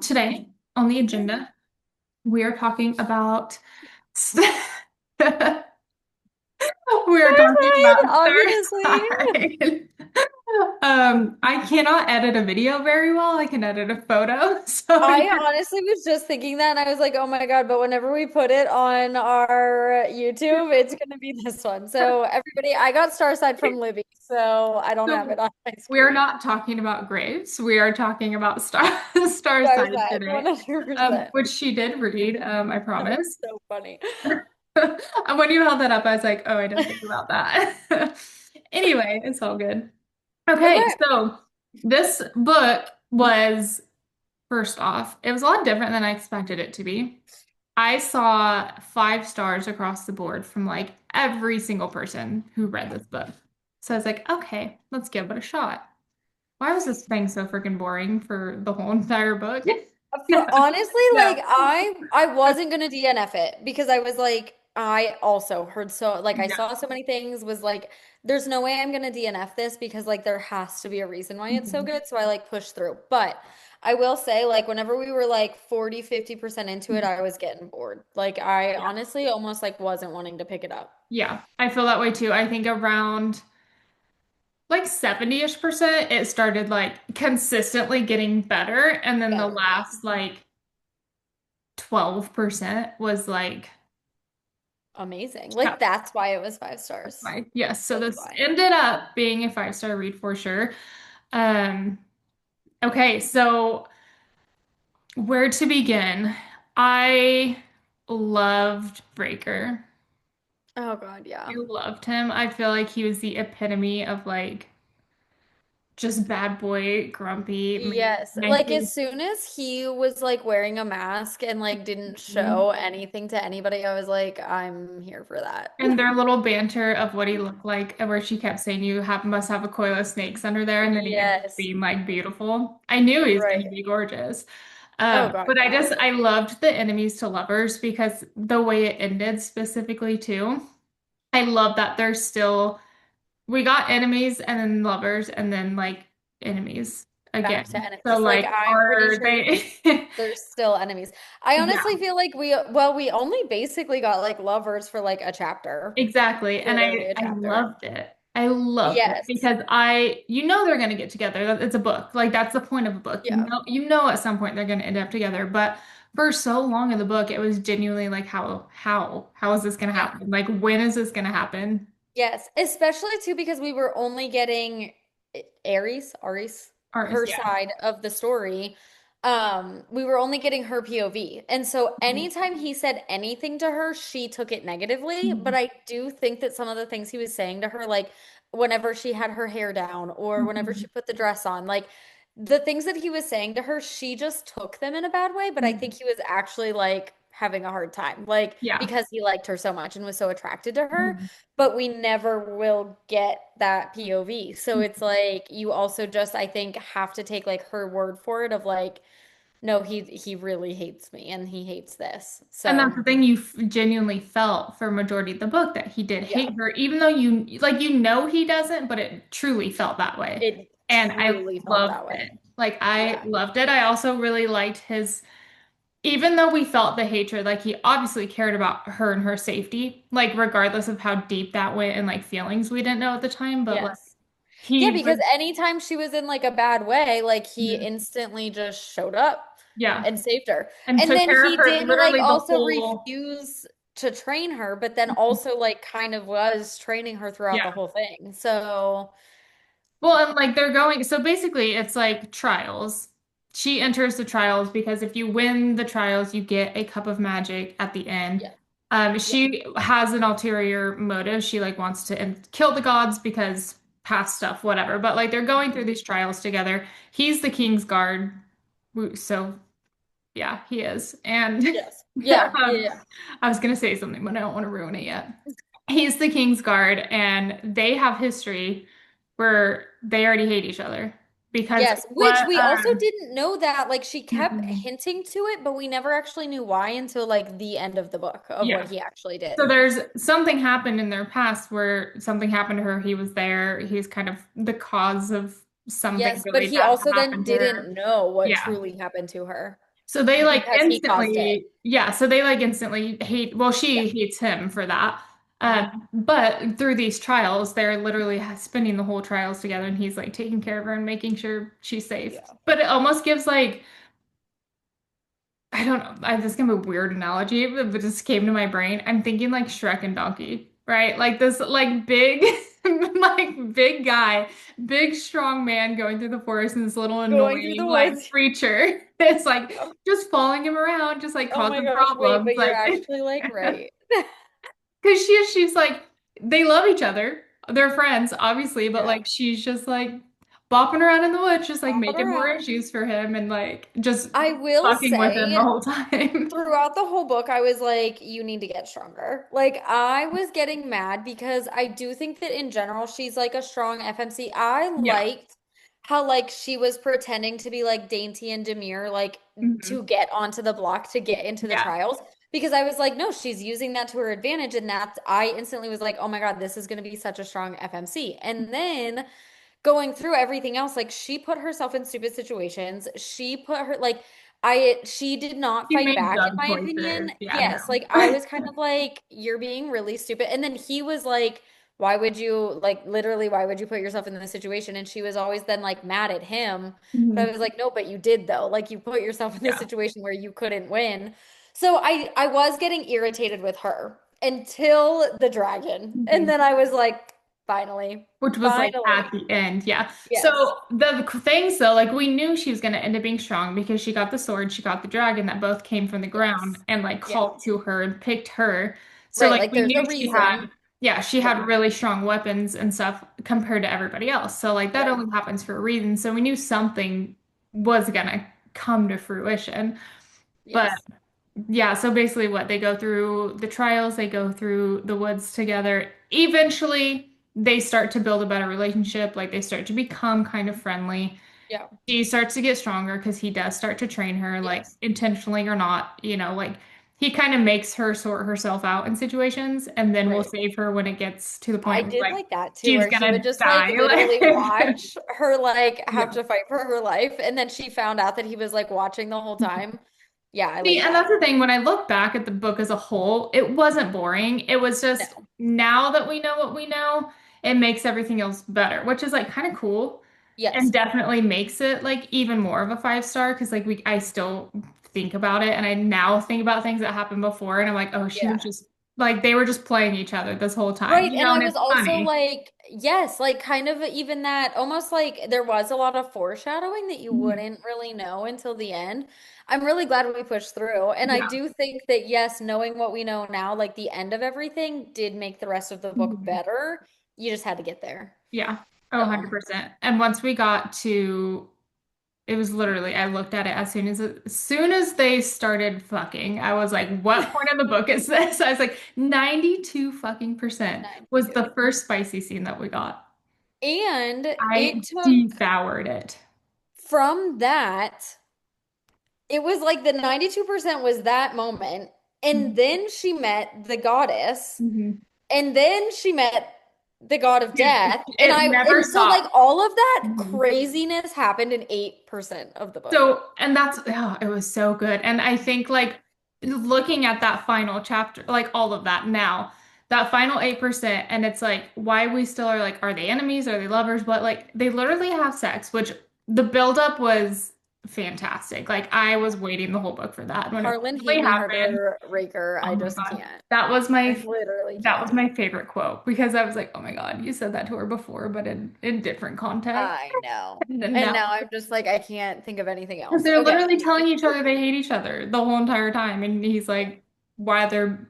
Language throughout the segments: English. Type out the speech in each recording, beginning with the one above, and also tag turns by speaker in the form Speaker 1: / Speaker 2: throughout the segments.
Speaker 1: Today on the agenda, we are talking about we are talking
Speaker 2: Starside,
Speaker 1: about
Speaker 2: obviously.
Speaker 1: Starside. I cannot edit a video very well. I can edit a photo. So
Speaker 2: I honestly was just thinking that, and I was like, oh my God, but whenever we put it on our YouTube, it's going to be this one. So, everybody, I got Starside from Libby, so I don't have
Speaker 1: so
Speaker 2: it on my
Speaker 1: we're
Speaker 2: screen.
Speaker 1: not talking about Graves. We are talking about Starside
Speaker 2: Starside,
Speaker 1: today,
Speaker 2: 100%.
Speaker 1: which she did read. I
Speaker 2: That was
Speaker 1: promise.
Speaker 2: so funny.
Speaker 1: And when you held that up, I was like, oh, I didn't think about that. Anyway, it's all good. Okay,
Speaker 2: Okay.
Speaker 1: so this book was, first off, it was a lot different than I expected it to be. I saw 5 stars across the board from like every single person who read this book. So I was like, okay, let's give it a shot. Why was this thing so freaking boring for the whole entire book?
Speaker 2: Honestly,
Speaker 1: No.
Speaker 2: like I wasn't gonna DNF it because I was like I also heard so like I
Speaker 1: Yeah.
Speaker 2: saw so many things was like there's no way I'm gonna DNF this because like there has to be a reason why it's so
Speaker 1: Mhm.
Speaker 2: good. So I like pushed through. But I will say like whenever we were like 40-50% into it, I was getting bored. Like I
Speaker 1: Yeah.
Speaker 2: honestly almost like wasn't wanting to pick it up.
Speaker 1: Yeah, I feel that way too. I think around like 70-ish%, it started like consistently getting better. And then the
Speaker 2: Better, yeah.
Speaker 1: last like 12% was like,
Speaker 2: Amazing.
Speaker 1: yeah,
Speaker 2: Like that's why it was 5 stars.
Speaker 1: like, yes. So
Speaker 2: That's
Speaker 1: this
Speaker 2: why.
Speaker 1: ended up being a 5-star read for sure. Um, okay, so where to begin? I loved Breaker.
Speaker 2: Oh God, yeah.
Speaker 1: I loved him. I feel like he was the epitome of like just bad boy, grumpy,
Speaker 2: Yes, like as soon as he was like wearing a mask and like didn't show anything to anybody, I was like, I'm here for that.
Speaker 1: and their little banter of what he looked like, and where she kept saying you have must have a coil of snakes under there, and then he ended up
Speaker 2: Yes,
Speaker 1: being like beautiful. I knew he was going
Speaker 2: right.
Speaker 1: to be gorgeous.
Speaker 2: Oh God,
Speaker 1: But
Speaker 2: yeah.
Speaker 1: I loved the enemies to lovers because the way it ended specifically too. I love that there's still we got enemies and then lovers and then like enemies
Speaker 2: Back to
Speaker 1: again. So
Speaker 2: enemies. Like
Speaker 1: like
Speaker 2: I'm pretty
Speaker 1: are
Speaker 2: sure
Speaker 1: they
Speaker 2: there's still enemies. I honestly
Speaker 1: yeah.
Speaker 2: feel like we only basically got like lovers for like a chapter.
Speaker 1: Exactly. And
Speaker 2: Literally a
Speaker 1: I
Speaker 2: chapter.
Speaker 1: loved it. I loved it
Speaker 2: Yes.
Speaker 1: because you know they're going to get together. It's a book. Like that's the point of a book.
Speaker 2: Yeah.
Speaker 1: You know at some point they're going to end up together. But for so long in the book, it was genuinely like how is this going to
Speaker 2: Yeah.
Speaker 1: happen? Like when is this going to happen?
Speaker 2: Yes, especially too because we were only getting Aries,
Speaker 1: Artist,
Speaker 2: her
Speaker 1: yeah.
Speaker 2: side of the story. We were only getting her POV. And so anytime he said anything to her, she took it negatively. But
Speaker 1: Mhm.
Speaker 2: I do think that some of the things he was saying to her, like whenever she had her hair down or whenever she
Speaker 1: Mhm.
Speaker 2: put the dress on, like the things that he was saying to her, she just took them in a bad way. But I think
Speaker 1: Mhm.
Speaker 2: he was actually like having a hard time, like
Speaker 1: Yeah.
Speaker 2: because he liked her so much and was so attracted to her,
Speaker 1: Mhm.
Speaker 2: but we never will get that POV. So it's like you also just I think have to take like her word for it of like no, he really hates me and he hates this.
Speaker 1: And that's
Speaker 2: So
Speaker 1: the thing genuinely felt for majority of the book that he did
Speaker 2: yeah,
Speaker 1: hate her, even though you know he doesn't, but it truly felt that way.
Speaker 2: it
Speaker 1: And I
Speaker 2: truly felt
Speaker 1: loved
Speaker 2: that way.
Speaker 1: it. Like I
Speaker 2: Yeah.
Speaker 1: loved it. I also really liked even though we felt the hatred, like he obviously cared about her and her safety, like regardless of how deep that went and like feelings we didn't know at the time, but like
Speaker 2: Yes. Yeah,
Speaker 1: he
Speaker 2: because
Speaker 1: was,
Speaker 2: anytime she was in like a bad way, like he
Speaker 1: mhm,
Speaker 2: instantly just showed up
Speaker 1: yeah,
Speaker 2: and saved her.
Speaker 1: and
Speaker 2: And
Speaker 1: took
Speaker 2: then
Speaker 1: care of
Speaker 2: he
Speaker 1: her
Speaker 2: did like
Speaker 1: literally the
Speaker 2: also
Speaker 1: whole,
Speaker 2: refuse to train her, but then also like kind of was training her throughout the
Speaker 1: yeah.
Speaker 2: whole thing. So,
Speaker 1: Well, and like they're going, so basically it's like trials. She enters the trials because if you win the trials, you get a cup of magic at the end.
Speaker 2: yeah. Yeah.
Speaker 1: She has an ulterior motive. She like wants to kill the gods because past stuff, whatever. But like they're going through
Speaker 2: Mhm.
Speaker 1: these trials together. He's the king's guard. So yeah, he is. And
Speaker 2: Yes. Yeah. Yeah. Yeah.
Speaker 1: I was gonna say something, but I don't want to ruin it yet. He's the King's Guard, and they have history where they already hate each other because
Speaker 2: Yes, which
Speaker 1: what
Speaker 2: we also didn't know that like she kept
Speaker 1: mhm.
Speaker 2: hinting to it, but we never actually knew why until like the end of the book of what
Speaker 1: Yeah.
Speaker 2: he actually
Speaker 1: So
Speaker 2: did.
Speaker 1: there's something happened in their past where something happened to her. He was there. He was kind of the cause of something
Speaker 2: Yes, but
Speaker 1: really
Speaker 2: he
Speaker 1: bad to
Speaker 2: also then
Speaker 1: happen to
Speaker 2: didn't
Speaker 1: her.
Speaker 2: know what
Speaker 1: Yeah.
Speaker 2: truly happened to her.
Speaker 1: So they like
Speaker 2: because he caused it.
Speaker 1: instantly, yeah, so they like instantly hate, well,
Speaker 2: Yeah.
Speaker 1: she hates him for that.
Speaker 2: Mhm.
Speaker 1: But through these trials, they're literally spending the whole trials together and he's like taking care of her and making sure she's safe.
Speaker 2: Yeah.
Speaker 1: But it almost gives like, I don't know, this is gonna be a weird analogy, but it just came to my brain. I'm thinking like Shrek and Donkey, right? Like this like big, like big guy, big strong man going through the forest and this little
Speaker 2: Going through the
Speaker 1: annoying like
Speaker 2: woods.
Speaker 1: creature. It's like just following him around, just like
Speaker 2: Oh my
Speaker 1: causing
Speaker 2: gosh, wait,
Speaker 1: problems.
Speaker 2: but you're
Speaker 1: Like
Speaker 2: actually like right.
Speaker 1: because she's like they love each other. They're friends, obviously, but
Speaker 2: Yeah.
Speaker 1: like she's just like bopping around in the woods, just like
Speaker 2: Pop it
Speaker 1: making more
Speaker 2: around.
Speaker 1: issues for him and like just
Speaker 2: I will
Speaker 1: fucking with him the
Speaker 2: say,
Speaker 1: whole time.
Speaker 2: throughout the whole book, I was like, you need to get stronger. Like, I was getting mad because I do think that in general, she's like a strong FMC. I
Speaker 1: Yeah.
Speaker 2: liked how, like, she was pretending to be like dainty and demure, like, to
Speaker 1: Mhm.
Speaker 2: get onto the block to get into the
Speaker 1: Yeah.
Speaker 2: trials. Because I was like, no, she's using that to her advantage. And that's, I instantly was like, oh my God, this is going to be such a strong FMC. And then going through everything else, like she put herself in stupid situations. She put her like she did not
Speaker 1: He
Speaker 2: fight
Speaker 1: made
Speaker 2: back, in
Speaker 1: dumb
Speaker 2: my opinion.
Speaker 1: choices. Yeah,
Speaker 2: Yes, like I
Speaker 1: no.
Speaker 2: was kind of like, you're being really stupid. And then he was like, why would you like literally why would you put yourself in this situation? And she was always then like mad at him. But I
Speaker 1: Mhm.
Speaker 2: was like, no, but you did though. Like you put yourself in this
Speaker 1: Yeah.
Speaker 2: situation where you couldn't win. So I was getting irritated with her until the dragon. And
Speaker 1: Mhm.
Speaker 2: then I was like, finally,
Speaker 1: Which was like at
Speaker 2: finally.
Speaker 1: the end. Yeah. So
Speaker 2: Yes.
Speaker 1: the things though, like we knew she was going to end up being strong because she got the sword, she got the dragon that both came from the ground
Speaker 2: Yes.
Speaker 1: and like
Speaker 2: Yeah.
Speaker 1: called to her and picked her. So
Speaker 2: Right.
Speaker 1: like
Speaker 2: Like
Speaker 1: we
Speaker 2: there's
Speaker 1: knew
Speaker 2: a
Speaker 1: she had,
Speaker 2: reason.
Speaker 1: yeah, she
Speaker 2: Yeah.
Speaker 1: had really strong weapons and stuff compared to everybody else. So like that
Speaker 2: Right.
Speaker 1: only happens for a reason. So we knew something was going to come to fruition. But
Speaker 2: Yes.
Speaker 1: yeah, so basically what they go through the trials, they go through the woods together. Eventually, they start to build a better relationship, like they start to become kind of friendly.
Speaker 2: Yeah.
Speaker 1: She starts to get stronger because he does start to train her, like
Speaker 2: Yes.
Speaker 1: intentionally or not, like he kind of makes her sort herself out in situations and then will
Speaker 2: Right.
Speaker 1: save her when it gets to the
Speaker 2: I
Speaker 1: point where
Speaker 2: did
Speaker 1: like
Speaker 2: like that too,
Speaker 1: she's
Speaker 2: where he would
Speaker 1: gonna
Speaker 2: just like
Speaker 1: die.
Speaker 2: literally
Speaker 1: Like
Speaker 2: watch her like have
Speaker 1: yeah.
Speaker 2: to fight for her life. And then she found out that he was like watching the whole time. Yeah, I
Speaker 1: See,
Speaker 2: like
Speaker 1: and
Speaker 2: that.
Speaker 1: that's the thing, when I look back at the book as a whole, it wasn't boring. It was just
Speaker 2: No.
Speaker 1: now that we know what we know, it makes everything else better, which is like kind of cool and
Speaker 2: Yes.
Speaker 1: definitely makes it like even more of a 5 star because like I still think about it and I now think about things that happened before and I'm like, oh, she was
Speaker 2: Yeah.
Speaker 1: just like they were just playing each other this whole time,
Speaker 2: Right. And
Speaker 1: and
Speaker 2: I was
Speaker 1: it's
Speaker 2: also
Speaker 1: funny.
Speaker 2: like, yes, like kind of even that almost like there was a lot of foreshadowing that you
Speaker 1: Mhm.
Speaker 2: wouldn't really know until the end. I'm really glad we pushed through. And I
Speaker 1: Yeah.
Speaker 2: do think that, yes, knowing what we know now, like the end of everything did make the rest of the book
Speaker 1: Mhm.
Speaker 2: better. You just had to get there.
Speaker 1: Yeah. Oh,
Speaker 2: So
Speaker 1: 100%. And once we got to it was literally, I looked at it as soon as they started fucking, I was like, what point in the book is this? I was like, 92 fucking percent was
Speaker 2: 92.
Speaker 1: the first spicy scene that we got.
Speaker 2: And it
Speaker 1: I
Speaker 2: took
Speaker 1: devoured it.
Speaker 2: from that, it was like the 92% was that moment. And then she met the goddess.
Speaker 1: Mhm.
Speaker 2: And then she met the god of
Speaker 1: Dude,
Speaker 2: death.
Speaker 1: it never
Speaker 2: And so like
Speaker 1: stopped.
Speaker 2: all of that
Speaker 1: Mhm.
Speaker 2: craziness happened in 8% of the book.
Speaker 1: So, and that's, oh, it was so good. And I think like looking at that final chapter, like all of that now, that final 8%, and it's like why we still are like, are they enemies? Are they lovers? But like they literally have sex, which the buildup was fantastic. Like I was waiting the whole book for that. When it
Speaker 2: Harlan, heat
Speaker 1: finally
Speaker 2: me
Speaker 1: happened,
Speaker 2: harder, Raker.
Speaker 1: oh
Speaker 2: I
Speaker 1: my
Speaker 2: just
Speaker 1: God.
Speaker 2: can't.
Speaker 1: That was
Speaker 2: I
Speaker 1: my
Speaker 2: literally
Speaker 1: that was
Speaker 2: can't.
Speaker 1: my favorite quote because I was like, oh my God, you said that to her before, but in different context.
Speaker 2: I know.
Speaker 1: And
Speaker 2: And
Speaker 1: now
Speaker 2: now I'm just like, I can't think of anything
Speaker 1: because
Speaker 2: else.
Speaker 1: they're
Speaker 2: Okay.
Speaker 1: literally telling each other they hate each other the whole entire time. And he's like, why they're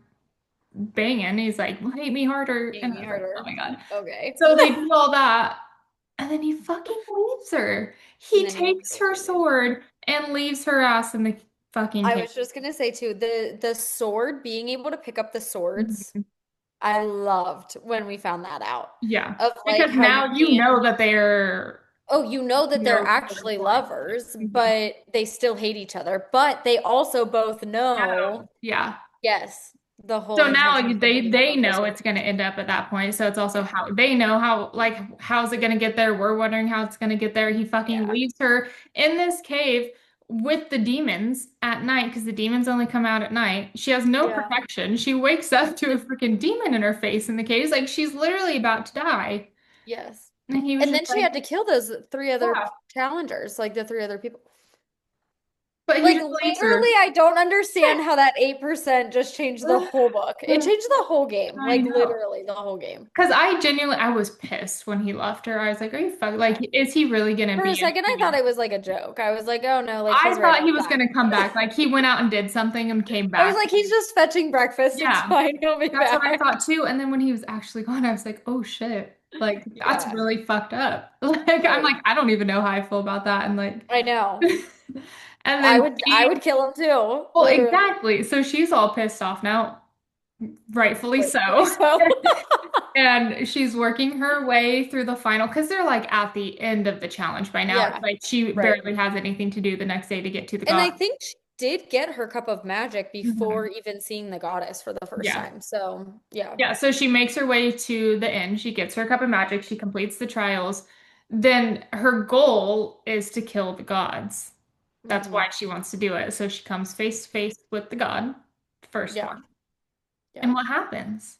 Speaker 1: banging? He's like, well, hate me harder.
Speaker 2: Heat
Speaker 1: And I
Speaker 2: me
Speaker 1: was like, oh
Speaker 2: harder.
Speaker 1: my God.
Speaker 2: Okay.
Speaker 1: So they do all that. And then he fucking leaves her.
Speaker 2: And
Speaker 1: He
Speaker 2: then he
Speaker 1: takes her
Speaker 2: totally leaves her.
Speaker 1: sword and leaves her ass in the fucking
Speaker 2: I
Speaker 1: cave.
Speaker 2: was just gonna say too, the sword, being able to pick up the swords,
Speaker 1: Mhm.
Speaker 2: I loved when we found that out.
Speaker 1: Yeah.
Speaker 2: Of like
Speaker 1: Because
Speaker 2: how you
Speaker 1: now you know
Speaker 2: can,
Speaker 1: that they're,
Speaker 2: oh, you know that they're
Speaker 1: each other's
Speaker 2: actually
Speaker 1: life.
Speaker 2: lovers,
Speaker 1: Mhm.
Speaker 2: but they still hate each other. But they also both know,
Speaker 1: Shadow. Yeah.
Speaker 2: yes, the whole
Speaker 1: So now
Speaker 2: intention of them
Speaker 1: they
Speaker 2: picking up
Speaker 1: they
Speaker 2: both those
Speaker 1: know it's
Speaker 2: swords.
Speaker 1: going to end up at that point. So it's also
Speaker 2: Yeah.
Speaker 1: how they know how like how's it going to get there? We're wondering how it's going to get there. He fucking
Speaker 2: Yeah.
Speaker 1: leaves her in this cave with the demons at night because the demons only come out at night. She has no
Speaker 2: Yeah.
Speaker 1: protection. She wakes up to a freaking demon in her face in the cave. Like she's literally about to die.
Speaker 2: Yes.
Speaker 1: And he was
Speaker 2: And
Speaker 1: just
Speaker 2: then she
Speaker 1: like,
Speaker 2: had to kill those three other
Speaker 1: yeah.
Speaker 2: challengers, like the three other people.
Speaker 1: But he
Speaker 2: Like
Speaker 1: just leaves her.
Speaker 2: literally, I don't understand how that 8% just changed the whole book. It changed the whole game.
Speaker 1: I
Speaker 2: Like
Speaker 1: know.
Speaker 2: literally the whole game.
Speaker 1: Because I genuinely, I was pissed when he left her. I was like, are you fucking, like,
Speaker 2: Yeah.
Speaker 1: is he really gonna
Speaker 2: For a
Speaker 1: be a
Speaker 2: second, I thought
Speaker 1: human?
Speaker 2: it was like a joke. I was like, oh no, like
Speaker 1: I
Speaker 2: he's right
Speaker 1: thought he
Speaker 2: about
Speaker 1: was
Speaker 2: that.
Speaker 1: gonna come back. Like he went out and did something and came
Speaker 2: I was
Speaker 1: back.
Speaker 2: like, he's just fetching breakfast. It's
Speaker 1: Yeah.
Speaker 2: fine. He'll be
Speaker 1: That's what I
Speaker 2: back.
Speaker 1: thought too. And then when he was actually gone, I was like, oh shit. Like that's
Speaker 2: Yeah,
Speaker 1: really fucked up. Like I'm
Speaker 2: right.
Speaker 1: like, I don't even know how I feel about that. And like
Speaker 2: I know.
Speaker 1: and then
Speaker 2: I would kill him too,
Speaker 1: well,
Speaker 2: literally.
Speaker 1: exactly. So she's all pissed off now, rightfully
Speaker 2: Rightfully
Speaker 1: so.
Speaker 2: so.
Speaker 1: And she's working her way through the final because they're like at the end of the challenge by now. It's
Speaker 2: Yeah,
Speaker 1: like she
Speaker 2: right.
Speaker 1: barely has anything to do the next day to get to the
Speaker 2: And
Speaker 1: god.
Speaker 2: I think she did get her cup of magic before
Speaker 1: Mhm.
Speaker 2: even seeing the goddess for the first
Speaker 1: Yeah.
Speaker 2: time. So, yeah.
Speaker 1: Yeah, so she makes her way to the end. She gets her cup of magic. She completes the trials. Then her goal is to kill the gods. That's
Speaker 2: Hmm.
Speaker 1: why she wants to do it. So she comes face to face with the god, first
Speaker 2: Yeah,
Speaker 1: one.
Speaker 2: yeah.
Speaker 1: And what happens?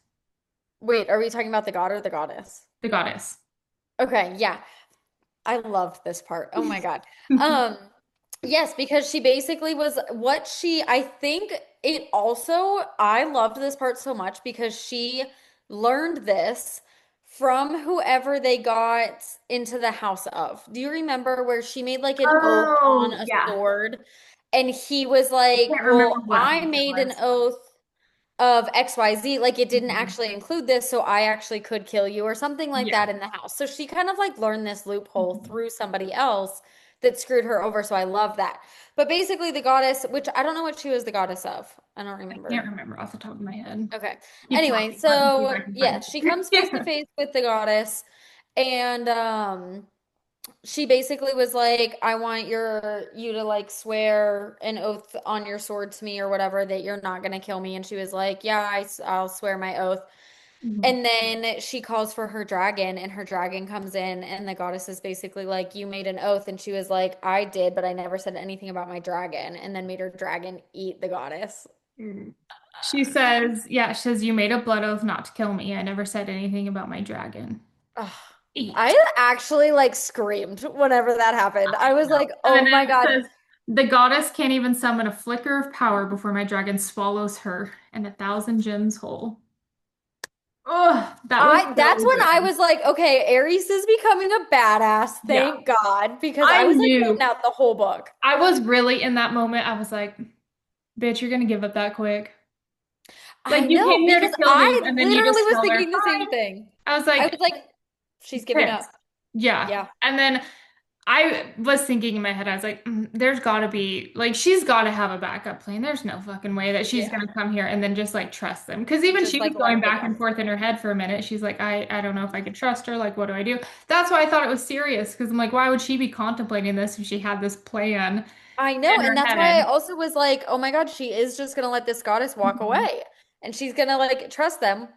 Speaker 2: Wait, are we talking about the god or the goddess?
Speaker 1: The goddess.
Speaker 2: Okay, yeah. I loved this part. Oh my God. Um, yes, because she basically was what she, I think it also, I loved this part so much because she learned this from whoever they got into the house of. Do you remember where she made like an oath on
Speaker 1: Oh,
Speaker 2: a
Speaker 1: yeah.
Speaker 2: sword? And he was
Speaker 1: I
Speaker 2: like,
Speaker 1: can't remember
Speaker 2: well,
Speaker 1: what
Speaker 2: I
Speaker 1: house it
Speaker 2: made an
Speaker 1: was.
Speaker 2: oath of XYZ, like it didn't
Speaker 1: Mhm.
Speaker 2: actually include this, so I actually could kill you or something like
Speaker 1: Yeah.
Speaker 2: that in the house. So she kind of like learned this loophole
Speaker 1: Mhm.
Speaker 2: through somebody else that screwed her over. So I love that. But basically, the goddess, which I don't know what she was the goddess of, I don't
Speaker 1: I can't
Speaker 2: remember.
Speaker 1: remember off the top of my head.
Speaker 2: Okay.
Speaker 1: Keep
Speaker 2: Anyway,
Speaker 1: talking. Let me see if
Speaker 2: so
Speaker 1: I can
Speaker 2: yeah,
Speaker 1: find
Speaker 2: she
Speaker 1: it.
Speaker 2: comes face to face with the goddess, and she basically was like, I want you to like swear an oath on your sword to me or whatever that you're not gonna kill me. And she was like, yeah, I'll swear my oath.
Speaker 1: Mhm.
Speaker 2: And then she calls for her dragon, and her dragon comes in, and the goddess is basically like, you made an oath. And she was like, I did, but I never said anything about my dragon, and then made her dragon eat the goddess.
Speaker 1: Mm. She says, yeah, she says, you made a blood oath not to kill me. I never said anything about my dragon.
Speaker 2: Ugh.
Speaker 1: Eat.
Speaker 2: I actually like screamed whenever that happened. I was
Speaker 1: No.
Speaker 2: like,
Speaker 1: And
Speaker 2: oh
Speaker 1: then
Speaker 2: my
Speaker 1: it
Speaker 2: God.
Speaker 1: says, the goddess can't even summon a flicker of power before my dragon swallows her and 1,000 gems whole. Oh, that was
Speaker 2: I that's
Speaker 1: so
Speaker 2: when I
Speaker 1: good.
Speaker 2: was like, okay, Aries is becoming a badass,
Speaker 1: Yeah.
Speaker 2: thank God, because
Speaker 1: I
Speaker 2: I was like putting
Speaker 1: knew
Speaker 2: out the whole book.
Speaker 1: I was really in that moment. I was like, bitch, you're gonna give up that quick. Like
Speaker 2: I
Speaker 1: you
Speaker 2: know,
Speaker 1: came here to
Speaker 2: because
Speaker 1: kill me
Speaker 2: I
Speaker 1: and then you
Speaker 2: literally
Speaker 1: just
Speaker 2: was
Speaker 1: killed her.
Speaker 2: thinking the same
Speaker 1: Fine.
Speaker 2: thing.
Speaker 1: I was
Speaker 2: I
Speaker 1: like,
Speaker 2: was like, she's giving
Speaker 1: pissed.
Speaker 2: up.
Speaker 1: Yeah.
Speaker 2: Yeah.
Speaker 1: And then I was thinking in my head, I was like, there's gotta be, like, she's gotta have a backup plan. There's no fucking way that she's
Speaker 2: Yeah.
Speaker 1: gonna come here and then just like trust them. Because even
Speaker 2: Just
Speaker 1: she was
Speaker 2: like
Speaker 1: going
Speaker 2: let them
Speaker 1: back and
Speaker 2: go.
Speaker 1: forth in her head for a minute. She's like, I don't know if I could trust her. Like, what do I do? That's why I thought it was serious. Because I'm like, why would she be contemplating this if she had this plan
Speaker 2: I know,
Speaker 1: in her
Speaker 2: and that's why I
Speaker 1: head?
Speaker 2: also was like, oh my God, she is just gonna let this goddess walk
Speaker 1: Mhm.
Speaker 2: away. And she's gonna like trust them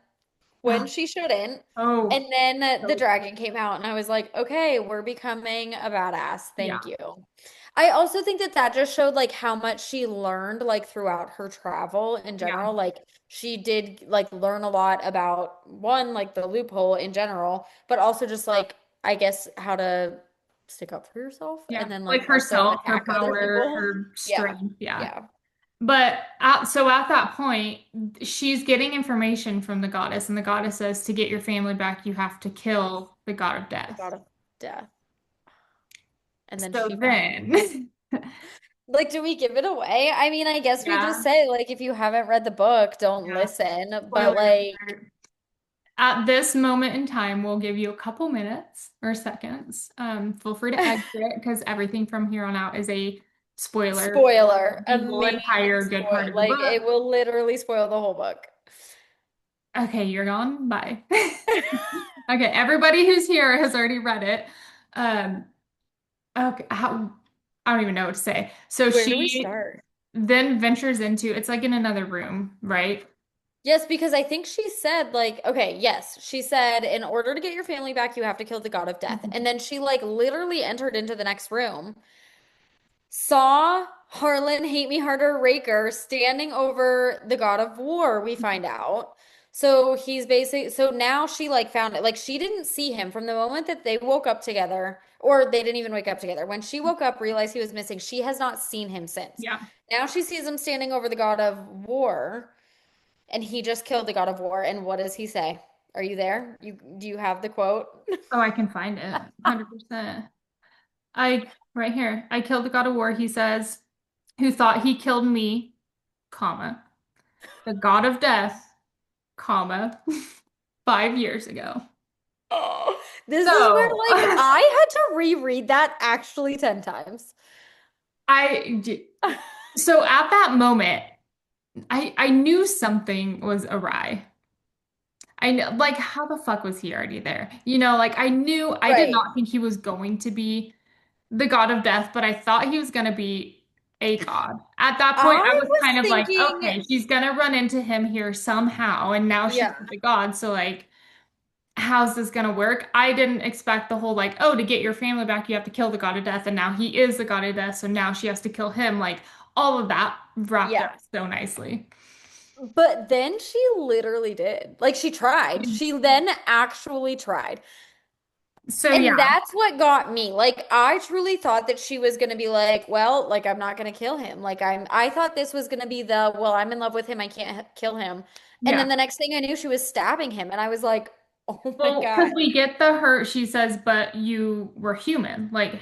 Speaker 2: when she shouldn't.
Speaker 1: Oh,
Speaker 2: And then the
Speaker 1: so
Speaker 2: dragon came out, and I was like, okay, we're becoming a badass.
Speaker 1: yeah,
Speaker 2: Thank you. I also think that that just showed like how much she learned like throughout her travel in
Speaker 1: yeah,
Speaker 2: general. Like she did like learn a lot about one, like the loophole in general, but also just like I guess how to stick up for yourself
Speaker 1: yeah.
Speaker 2: and then like
Speaker 1: Like
Speaker 2: also
Speaker 1: herself, her
Speaker 2: attack other
Speaker 1: power,
Speaker 2: people.
Speaker 1: her
Speaker 2: Yeah.
Speaker 1: strength. Yeah.
Speaker 2: Yeah.
Speaker 1: But so at that point, she's getting information from the goddess, and the goddess says to get your family back, you have to
Speaker 2: Yes.
Speaker 1: kill the god of
Speaker 2: The
Speaker 1: death.
Speaker 2: god of death. And then
Speaker 1: So
Speaker 2: she finally
Speaker 1: then,
Speaker 2: like, do we give it away? I mean, I guess we just
Speaker 1: yeah,
Speaker 2: say, like, if you haven't read the book, don't
Speaker 1: yeah.
Speaker 2: listen. But,
Speaker 1: Spoiler
Speaker 2: like,
Speaker 1: alert. At this moment in time, we'll give you a couple minutes or seconds. Feel free to exit because everything from here on out is a spoiler for
Speaker 2: spoiler,
Speaker 1: the whole
Speaker 2: amazing
Speaker 1: entire good part
Speaker 2: spoil.
Speaker 1: of the
Speaker 2: Like,
Speaker 1: book.
Speaker 2: it will literally spoil the whole book.
Speaker 1: Okay, you're gone. Bye. Okay, everybody who's here has already read it. Um, okay, I don't even know what to say. So
Speaker 2: Where do we
Speaker 1: she
Speaker 2: start?
Speaker 1: then ventures into it's like in another room, right?
Speaker 2: Yes, because I think she said, like, okay, yes, she said, in order to get your family back, you have to kill the god of death. And
Speaker 1: Mhm.
Speaker 2: then she, like, literally entered into the next room. saw Harlan Hate Me Harder Raker standing over the God of War, we find out. So he's basically, so now she like found it. Like she didn't see him from the moment that they woke up together, or they didn't even wake up together. When she woke up, realized he was missing, she has not seen him since.
Speaker 1: Yeah.
Speaker 2: Now she sees him standing over the God of War, and he just killed the God of War. And what does he say? Are you there? You do you have the quote?
Speaker 1: Oh, I can find it. 100%. Right here. I killed the God of War, he says, who thought he killed me, comma, the God of Death, comma, 5 years ago.
Speaker 2: Oh, this is where
Speaker 1: So,
Speaker 2: like I had to reread that actually 10 times.
Speaker 1: I, so at that moment, I knew something was awry. I know, like, how the fuck was he already there? Like, I knew I did
Speaker 2: Right.
Speaker 1: not think he was going to be the god of death, but I thought he was going to be a god. At that point, I
Speaker 2: I
Speaker 1: was
Speaker 2: was
Speaker 1: kind of like,
Speaker 2: thinking,
Speaker 1: okay, she's going to run into him here somehow, and now she's
Speaker 2: yeah,
Speaker 1: the god. So, like, how's this going to work? I didn't expect the whole, like, oh, to get your family back, you have to kill the god of death, and now he is the god of death, so now she has to kill him. Like, all of that wrapped up
Speaker 2: yeah.
Speaker 1: so nicely.
Speaker 2: But then she literally did. Like she tried. She then actually tried.
Speaker 1: So, yeah.
Speaker 2: And that's what got me. Like I truly thought that she was going to be like, well, like I'm not going to kill him. I thought this was going to be the, well, I'm in love with him, I can't kill him. And
Speaker 1: Yeah.
Speaker 2: then the next thing I knew she was stabbing him and I was like, "Oh my
Speaker 1: Well,
Speaker 2: God."
Speaker 1: because we get the hurt, she says, but you were human. Like,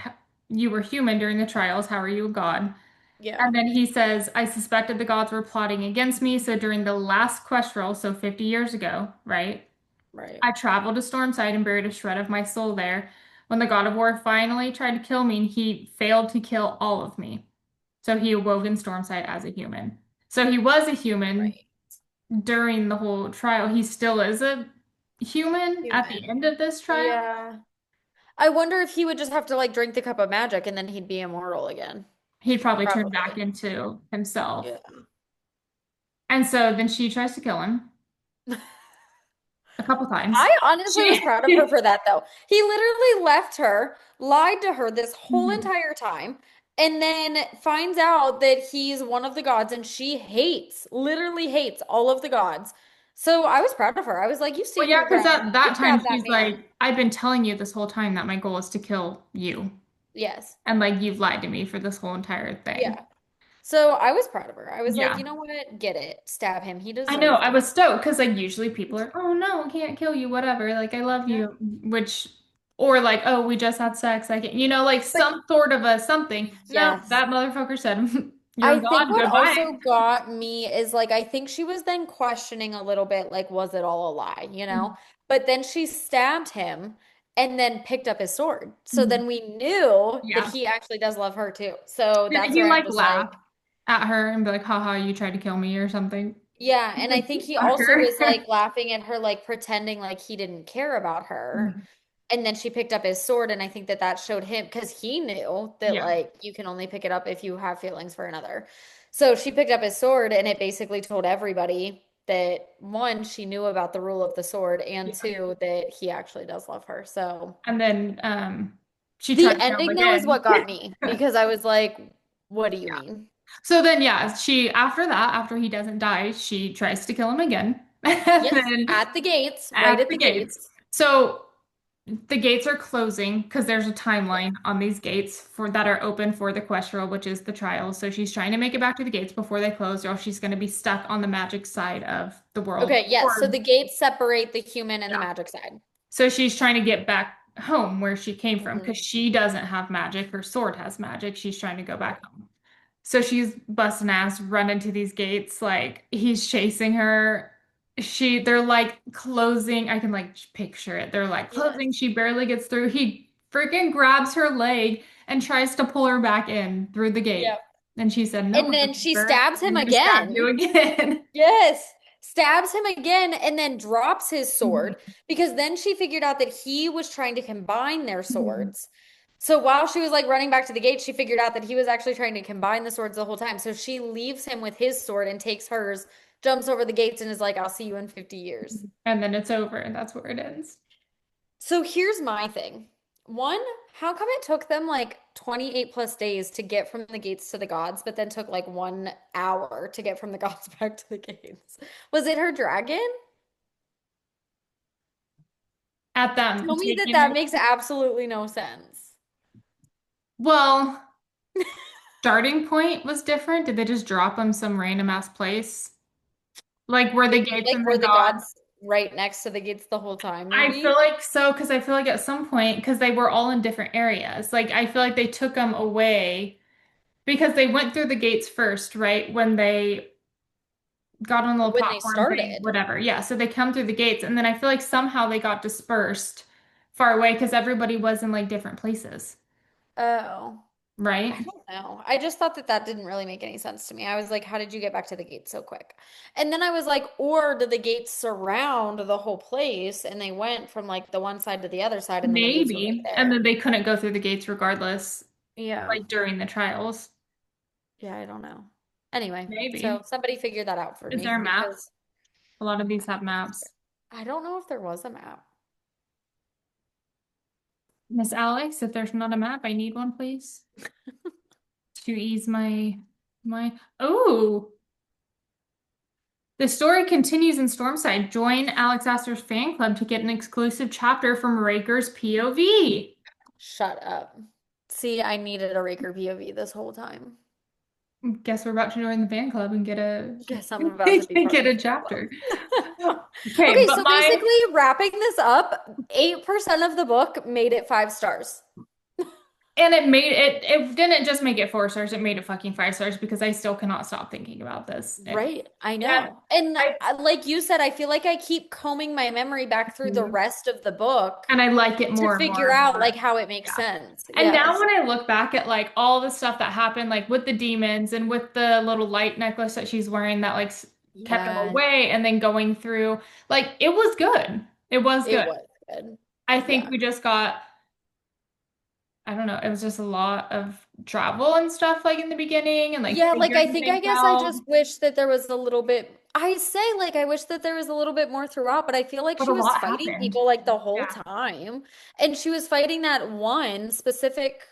Speaker 1: you were human during the trials. How are you a god?
Speaker 2: Yeah.
Speaker 1: And then he says, I suspected the gods were plotting against me. So during the last quest roll, so 50 years ago, right?
Speaker 2: Right.
Speaker 1: I traveled to Stormside and buried a shred of my soul there. When the god of war finally tried to kill me, he failed to kill all of me. So he awoke in Stormside as a human. So he was a human
Speaker 2: Right.
Speaker 1: during the whole trial. He still is a human at the
Speaker 2: Human.
Speaker 1: end of this trial.
Speaker 2: Yeah. I wonder if he would just have to like drink the cup of magic and then he'd be immortal again.
Speaker 1: He'd probably turn back
Speaker 2: Probably.
Speaker 1: into himself.
Speaker 2: Yeah.
Speaker 1: And so then she tries to kill him a couple times.
Speaker 2: I honestly was
Speaker 1: She
Speaker 2: proud of her for that though. He literally left her, lied to her this whole
Speaker 1: Mhm.
Speaker 2: entire time, and then finds out that he's one of the gods and she hates, literally hates all of the gods. So I was proud of her. I was like, you
Speaker 1: Well,
Speaker 2: stand
Speaker 1: yeah,
Speaker 2: your
Speaker 1: because
Speaker 2: ground.
Speaker 1: at
Speaker 2: You
Speaker 1: that time
Speaker 2: stab that
Speaker 1: she's
Speaker 2: man.
Speaker 1: like, I've been telling you this whole time that my goal is to kill you.
Speaker 2: Yes.
Speaker 1: And like you've lied to me for this whole entire thing.
Speaker 2: Yeah. So I was proud of her. I was like,
Speaker 1: Yeah.
Speaker 2: you know what? Get it. Stab him. He
Speaker 1: I know.
Speaker 2: deserved
Speaker 1: I
Speaker 2: it.
Speaker 1: was stoked because like usually people are, oh no, I can't kill you, whatever. Like I love
Speaker 2: Yeah.
Speaker 1: you, which or like, oh, we just had sex. I can, like
Speaker 2: But
Speaker 1: some sort of a something. No,
Speaker 2: yes.
Speaker 1: that motherfucker said, you're
Speaker 2: I think
Speaker 1: God,
Speaker 2: what
Speaker 1: goodbye.
Speaker 2: also got me is like I think she was then questioning a little bit like was it all a lie, you know?
Speaker 1: Mhm.
Speaker 2: But then she stabbed him and then picked up his sword. So
Speaker 1: Mhm.
Speaker 2: then we knew that
Speaker 1: Yeah.
Speaker 2: he actually does love her too. So
Speaker 1: Did
Speaker 2: that's
Speaker 1: he
Speaker 2: where I'm
Speaker 1: like
Speaker 2: just
Speaker 1: laugh
Speaker 2: like,
Speaker 1: at her and be like, haha, you tried to kill me or something?
Speaker 2: yeah, and I
Speaker 1: Like,
Speaker 2: think he also was
Speaker 1: fucker.
Speaker 2: like laughing at her like pretending like he didn't care about her.
Speaker 1: Mhm.
Speaker 2: And then she picked up his sword, and I think that that showed him because he knew that
Speaker 1: Yeah.
Speaker 2: like you can only pick it up if you have feelings for another. So she picked up his sword, and it basically told everybody that one, she knew about the rule of the sword, and
Speaker 1: Yeah.
Speaker 2: two, that he actually does love her. So
Speaker 1: And then she tried
Speaker 2: the
Speaker 1: to kill him
Speaker 2: ending though is
Speaker 1: again.
Speaker 2: what got me because I was like, what do you
Speaker 1: Yeah.
Speaker 2: mean?
Speaker 1: So then, yeah, after that, after he doesn't die, she tries to kill him again. And
Speaker 2: Yes,
Speaker 1: then
Speaker 2: at the gates, right
Speaker 1: at
Speaker 2: at
Speaker 1: the
Speaker 2: the
Speaker 1: gates.
Speaker 2: gates.
Speaker 1: So the gates are closing because there's a
Speaker 2: Yeah.
Speaker 1: timeline on these gates for that are open for the Questral, which is the trial. So she's trying to make it back to the gates before they close, or else she's going to be stuck on the magic side of the world.
Speaker 2: Okay, yes. So
Speaker 1: Or
Speaker 2: the gates separate the human and the
Speaker 1: yeah.
Speaker 2: magic side.
Speaker 1: So she's trying to get back home where she came from because
Speaker 2: Mhm.
Speaker 1: she doesn't have magic. Her sword has magic. She's trying to go
Speaker 2: Right.
Speaker 1: back home. So she's busting ass, running to these gates, like he's chasing her. They're like closing. I can like picture it. They're like closing.
Speaker 2: Yes.
Speaker 1: She barely gets through. He freaking grabs her leg and tries to pull her back in through the gate.
Speaker 2: Yep.
Speaker 1: And she said, no,
Speaker 2: And then she
Speaker 1: motherfucker,
Speaker 2: stabs him
Speaker 1: I'm gonna stab you
Speaker 2: again.
Speaker 1: again.
Speaker 2: Yes. Stabs him again and then drops his sword because then she figured out that he was trying to combine their swords. So while she was like running back to the gate, she figured out that he was actually trying to combine the swords the whole time. So she leaves him with his sword and takes hers, jumps over the gates, and is like, I'll see you in 50 years.
Speaker 1: And then it's over, and that's where it ends.
Speaker 2: So here's my thing. One, how come it took them like 28 plus days to get from the gates to the gods, but then took like 1 hour to get from the gods back to the gates? Was it her dragon?
Speaker 1: At them
Speaker 2: Tell me that
Speaker 1: taking
Speaker 2: that
Speaker 1: her.
Speaker 2: makes absolutely no sense.
Speaker 1: Well, starting point was different. Did they just drop them some random ass place? Like were the gates
Speaker 2: Like
Speaker 1: and
Speaker 2: were
Speaker 1: the
Speaker 2: the
Speaker 1: gods?
Speaker 2: gods right next to the gates the whole time,
Speaker 1: I feel
Speaker 2: maybe?
Speaker 1: like so because I feel like at some point, because they were all in different areas, like I feel like they took them away because they went through the gates first, right? When they got on the little
Speaker 2: When they
Speaker 1: platform thing,
Speaker 2: started.
Speaker 1: whatever. Yeah, so they come through the gates, and then I feel like somehow they got dispersed far away because everybody was in like different places,
Speaker 2: Oh, I
Speaker 1: right?
Speaker 2: don't know. I just thought that that didn't really make any sense to me. I was like, how did you get back to the gates so quick? And then I was like, or did the gates surround the whole place and they went from like the one side to the other side and then the gates were right
Speaker 1: Maybe. And then
Speaker 2: there?
Speaker 1: they couldn't go through the gates regardless,
Speaker 2: Yeah.
Speaker 1: like during the trials.
Speaker 2: Yeah, I don't know. Anyway, so
Speaker 1: Maybe.
Speaker 2: somebody figure that out for
Speaker 1: Is
Speaker 2: me
Speaker 1: there a map?
Speaker 2: because
Speaker 1: A lot of these have maps.
Speaker 2: I don't know if there was a map.
Speaker 1: Miss Alex, if there's not a map, I need one, please. To ease my oh. The story continues in Stormside. Join Alex Aster's fan club to get an exclusive chapter from Raker's POV.
Speaker 2: Shut up. See, I needed a Raker POV this whole time.
Speaker 1: Guess we're about to join the fan club and get a
Speaker 2: Guess I'm about to be part
Speaker 1: get
Speaker 2: of
Speaker 1: a
Speaker 2: the fan
Speaker 1: chapter.
Speaker 2: club.
Speaker 1: Okay,
Speaker 2: Okay,
Speaker 1: but
Speaker 2: so
Speaker 1: my
Speaker 2: basically, wrapping this up, 8% of the book made it 5 stars.
Speaker 1: and it didn't just make it 4 stars, it made it fucking 5 stars because I still cannot stop thinking about this.
Speaker 2: Right, I
Speaker 1: And
Speaker 2: know. And
Speaker 1: I
Speaker 2: like you said, I feel like I keep combing my memory back through the rest of the book
Speaker 1: and I like it
Speaker 2: to
Speaker 1: more and more
Speaker 2: figure
Speaker 1: and
Speaker 2: out
Speaker 1: more.
Speaker 2: like how it makes
Speaker 1: Yeah.
Speaker 2: sense.
Speaker 1: And now
Speaker 2: Yes.
Speaker 1: when I look back at like all the stuff that happened, like with the demons and with the little light necklace that she's wearing that like kept them
Speaker 2: Yeah,
Speaker 1: away and then going through, like it was good. It was
Speaker 2: it
Speaker 1: good.
Speaker 2: was good.
Speaker 1: I think
Speaker 2: Yeah.
Speaker 1: we just got, I don't know, it was just a lot of travel and stuff like in the beginning and like
Speaker 2: Yeah, like I
Speaker 1: figuring
Speaker 2: think I
Speaker 1: things
Speaker 2: guess I
Speaker 1: out.
Speaker 2: just wish that there was a little bit I say like I wish that there was a little bit more throughout, but I feel like
Speaker 1: But
Speaker 2: she
Speaker 1: a
Speaker 2: was
Speaker 1: lot
Speaker 2: fighting
Speaker 1: happened.
Speaker 2: people like the whole
Speaker 1: Yeah.
Speaker 2: time. And she was fighting that one specific,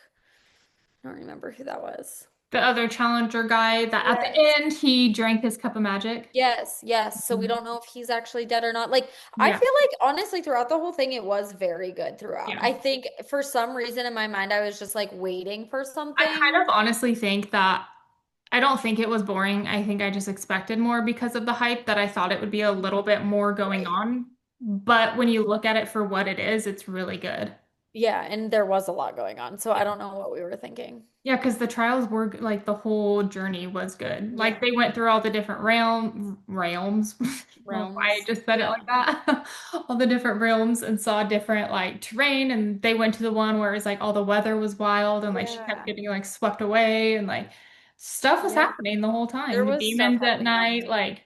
Speaker 2: I don't remember who that was.
Speaker 1: The other challenger guy that at the
Speaker 2: Yes.
Speaker 1: end he drank his cup of magic.
Speaker 2: Yes, yes. So we
Speaker 1: Mhm.
Speaker 2: don't know if he's actually dead or not. Like, I
Speaker 1: Yeah.
Speaker 2: feel like honestly, throughout the whole thing, it was very good throughout.
Speaker 1: Yeah.
Speaker 2: I think for some reason in my mind, I was just like waiting for
Speaker 1: I kind
Speaker 2: something.
Speaker 1: of honestly think that I don't think it was boring. I think I just expected more because of the hype that I thought it would be a little bit more going
Speaker 2: Right.
Speaker 1: on. But when you look at it for what it is, it's really good.
Speaker 2: Yeah, and there was a lot going on. So I don't know what we were thinking.
Speaker 1: Yeah, because the trials were like the whole journey was good. Like
Speaker 2: Yeah.
Speaker 1: they went through all the different realms. I don't know why I
Speaker 2: Realms.
Speaker 1: just said it
Speaker 2: Yeah.
Speaker 1: like that. All the different realms and saw different like terrain. And they went to the one where it's like all the weather was wild and like she kept
Speaker 2: Yeah.
Speaker 1: getting like swept away and like stuff was
Speaker 2: Yeah.
Speaker 1: happening the whole time.
Speaker 2: There
Speaker 1: The
Speaker 2: was stuff
Speaker 1: demons at
Speaker 2: happening that
Speaker 1: night,
Speaker 2: night.
Speaker 1: like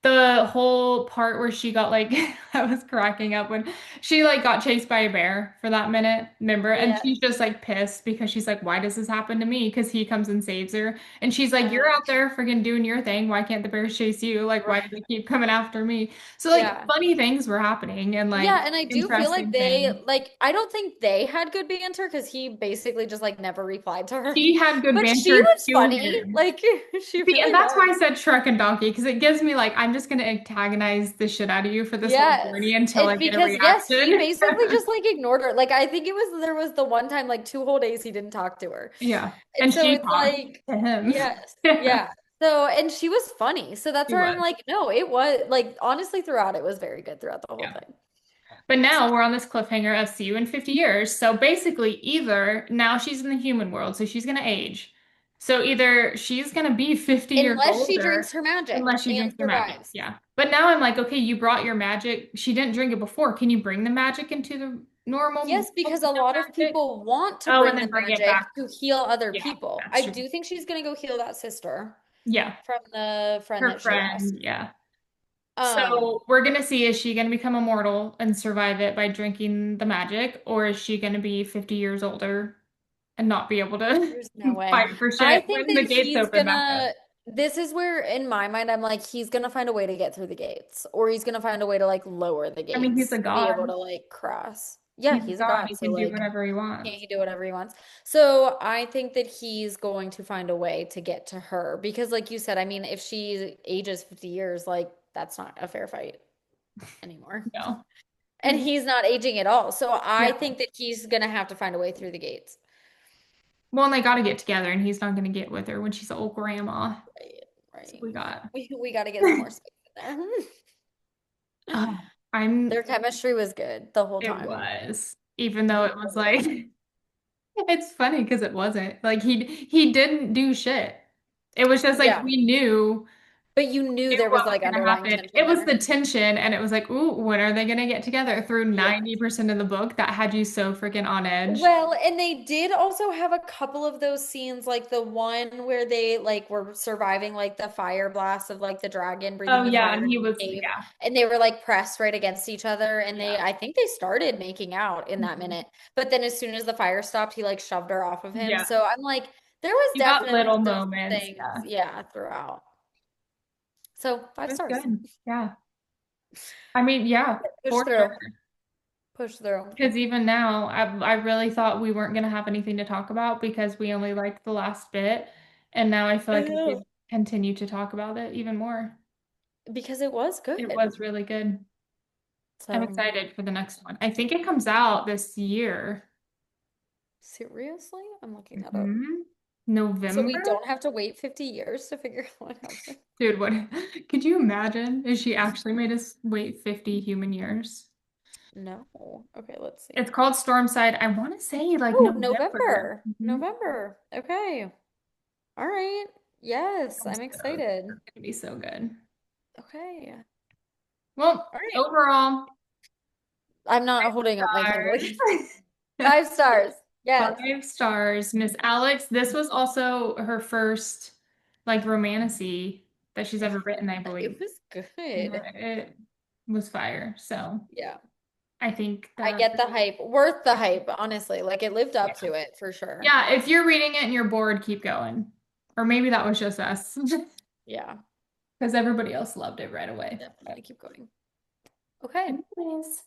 Speaker 1: the whole part where she got like I was cracking up when she like got chased by a bear for that minute, remember? And
Speaker 2: Yeah.
Speaker 1: she's just like pissed because she's like, why does this happen to me? Because he comes and saves her. And she's like, you're
Speaker 2: Uh,
Speaker 1: out there freaking doing your thing. Why can't the bears chase you? Like, why do
Speaker 2: right.
Speaker 1: they keep coming after me? So like
Speaker 2: Yeah.
Speaker 1: funny things were happening and
Speaker 2: Yeah,
Speaker 1: like
Speaker 2: and I do feel like
Speaker 1: interesting things.
Speaker 2: I don't think they had good banter because he basically just like never replied to her.
Speaker 1: She had good
Speaker 2: But she
Speaker 1: banter
Speaker 2: was
Speaker 1: to
Speaker 2: funny.
Speaker 1: him.
Speaker 2: Like she
Speaker 1: See, and
Speaker 2: really
Speaker 1: that's why I
Speaker 2: was.
Speaker 1: said Shrek and Donkey, because it gives me like, I'm just gonna antagonize the shit out of you for this whole journey
Speaker 2: Yes.
Speaker 1: until I
Speaker 2: It
Speaker 1: get a
Speaker 2: because yes, he
Speaker 1: reaction.
Speaker 2: basically just like ignored her. Like I think it was there was the one time like 2 whole days he didn't talk to her.
Speaker 1: Yeah.
Speaker 2: And
Speaker 1: And
Speaker 2: so
Speaker 1: she
Speaker 2: it's
Speaker 1: talked
Speaker 2: like
Speaker 1: to him.
Speaker 2: yes.
Speaker 1: Yeah,
Speaker 2: Yeah. So and she was funny. So that's
Speaker 1: she
Speaker 2: where I'm
Speaker 1: was.
Speaker 2: like, no, it was like honestly throughout it was very good throughout the whole
Speaker 1: Yeah.
Speaker 2: thing.
Speaker 1: But
Speaker 2: So
Speaker 1: now we're on this cliffhanger of see you in 50 years. So basically, either now she's in the human world, so she's gonna age. So either she's gonna be 50 years
Speaker 2: unless she
Speaker 1: older,
Speaker 2: drinks her magic
Speaker 1: unless she
Speaker 2: and
Speaker 1: drinks her magic.
Speaker 2: survives.
Speaker 1: Yeah. But now I'm like, okay, you brought your magic. She didn't drink it before. Can you bring the magic into the normal
Speaker 2: Yes,
Speaker 1: world
Speaker 2: because
Speaker 1: with
Speaker 2: a
Speaker 1: no
Speaker 2: lot of
Speaker 1: magic?
Speaker 2: people want to
Speaker 1: Oh, and
Speaker 2: bring
Speaker 1: then
Speaker 2: the
Speaker 1: bring it back.
Speaker 2: magic to heal other
Speaker 1: Yeah,
Speaker 2: people.
Speaker 1: that's
Speaker 2: I
Speaker 1: true.
Speaker 2: do think she's gonna go heal that sister
Speaker 1: Yeah.
Speaker 2: from the friend
Speaker 1: Her
Speaker 2: that she
Speaker 1: friend,
Speaker 2: lost.
Speaker 1: yeah.
Speaker 2: Um,
Speaker 1: So we're gonna see, is she gonna become immortal and survive it by drinking the magic, or is she gonna be 50 years older and not be able to
Speaker 2: there's no way.
Speaker 1: fight for
Speaker 2: I
Speaker 1: shit
Speaker 2: think
Speaker 1: when the
Speaker 2: that
Speaker 1: gates
Speaker 2: he's
Speaker 1: open back up?
Speaker 2: gonna, this is where in my mind I'm like, he's gonna find a way to get through the gates, or he's gonna find a way to like lower the
Speaker 1: I mean, he's
Speaker 2: gates
Speaker 1: a
Speaker 2: to be able
Speaker 1: god.
Speaker 2: to like cross. Yeah,
Speaker 1: He's a
Speaker 2: he's a
Speaker 1: god.
Speaker 2: god,
Speaker 1: He
Speaker 2: so
Speaker 1: can do
Speaker 2: like
Speaker 1: whatever he
Speaker 2: can't
Speaker 1: wants.
Speaker 2: he do whatever he wants? So I think that he's going to find a way to get to her because like you said, I mean, if she ages 50 years, like that's not a fair fight anymore.
Speaker 1: No.
Speaker 2: And he's not aging at all. So I
Speaker 1: Yeah.
Speaker 2: think that he's gonna have to find a way through the gates.
Speaker 1: Well, and they got to get together, and he's not going to get with her when she's an old grandma.
Speaker 2: Right,
Speaker 1: So
Speaker 2: right.
Speaker 1: we got.
Speaker 2: We got to get some more space in there.
Speaker 1: Oh, I'm.
Speaker 2: Their chemistry was good the whole
Speaker 1: It
Speaker 2: time.
Speaker 1: was, even though it was
Speaker 2: Really.
Speaker 1: like, it's funny because it wasn't like he didn't do shit. It was just like
Speaker 2: Yeah. But you
Speaker 1: we
Speaker 2: knew
Speaker 1: knew
Speaker 2: there was
Speaker 1: what was
Speaker 2: like
Speaker 1: gonna
Speaker 2: underlying
Speaker 1: happen. It
Speaker 2: tension
Speaker 1: was
Speaker 2: there.
Speaker 1: the tension, and it was like, ooh, when are they gonna get together? Through
Speaker 2: Yeah.
Speaker 1: 90% of the book, that had you so freaking on edge.
Speaker 2: Well, and they did also have a couple of those scenes, like the one where they like were surviving like the fire blast of like the dragon
Speaker 1: Oh
Speaker 2: breathing the
Speaker 1: yeah,
Speaker 2: fire
Speaker 1: and
Speaker 2: in
Speaker 1: he
Speaker 2: the
Speaker 1: was
Speaker 2: cave,
Speaker 1: yeah,
Speaker 2: and they were like pressed right against each other, and they
Speaker 1: yeah.
Speaker 2: I think they started making out in that
Speaker 1: Mhm.
Speaker 2: minute, but then as soon as the fire stopped, he like shoved her off of him.
Speaker 1: Yeah.
Speaker 2: So I'm like, there was
Speaker 1: You got
Speaker 2: definitely
Speaker 1: little
Speaker 2: still some
Speaker 1: moments.
Speaker 2: things,
Speaker 1: Yeah.
Speaker 2: yeah, throughout. So five
Speaker 1: It was
Speaker 2: stars.
Speaker 1: good. Yeah. I mean, yeah,
Speaker 2: Push
Speaker 1: for
Speaker 2: through.
Speaker 1: sure.
Speaker 2: Push through.
Speaker 1: Because even now, I really thought we weren't going to have anything to talk about because we only liked the last bit. And now I feel
Speaker 2: I
Speaker 1: like we
Speaker 2: know.
Speaker 1: could continue to talk about it even more.
Speaker 2: Because it was
Speaker 1: It
Speaker 2: good.
Speaker 1: was really good. I'm
Speaker 2: So
Speaker 1: excited for the next one. I think it comes out this year.
Speaker 2: seriously, I'm looking that up.
Speaker 1: Hmm.
Speaker 2: So we
Speaker 1: November?
Speaker 2: don't have to wait 50 years to figure out what happened.
Speaker 1: Dude, what could you imagine if she actually made us wait 50 human years?
Speaker 2: No. Okay, let's see.
Speaker 1: It's called Stormside. I want to say like
Speaker 2: Oh,
Speaker 1: November.
Speaker 2: November.
Speaker 1: Mhm.
Speaker 2: November. Okay. All right. Yes,
Speaker 1: I'm
Speaker 2: I'm
Speaker 1: stoked.
Speaker 2: excited.
Speaker 1: It's gonna be so good.
Speaker 2: Okay.
Speaker 1: Well,
Speaker 2: All right.
Speaker 1: overall,
Speaker 2: I'm not holding up my candle
Speaker 1: stars.
Speaker 2: again. 5 stars. Yes.
Speaker 1: 5 stars. Miss Alex, this was also her first like romantasy that she's ever written, I
Speaker 2: It
Speaker 1: believe.
Speaker 2: was
Speaker 1: And
Speaker 2: good.
Speaker 1: it was fire. So
Speaker 2: Yeah.
Speaker 1: I think
Speaker 2: I
Speaker 1: that
Speaker 2: get the hype. Worth the hype, honestly. Like it lived up to it for sure.
Speaker 1: yeah, if you're reading it and you're bored, keep going. Or maybe that was just us
Speaker 2: Yeah.
Speaker 1: because everybody else loved it right away. But
Speaker 2: Definitely keep going. Okay.
Speaker 1: anyways.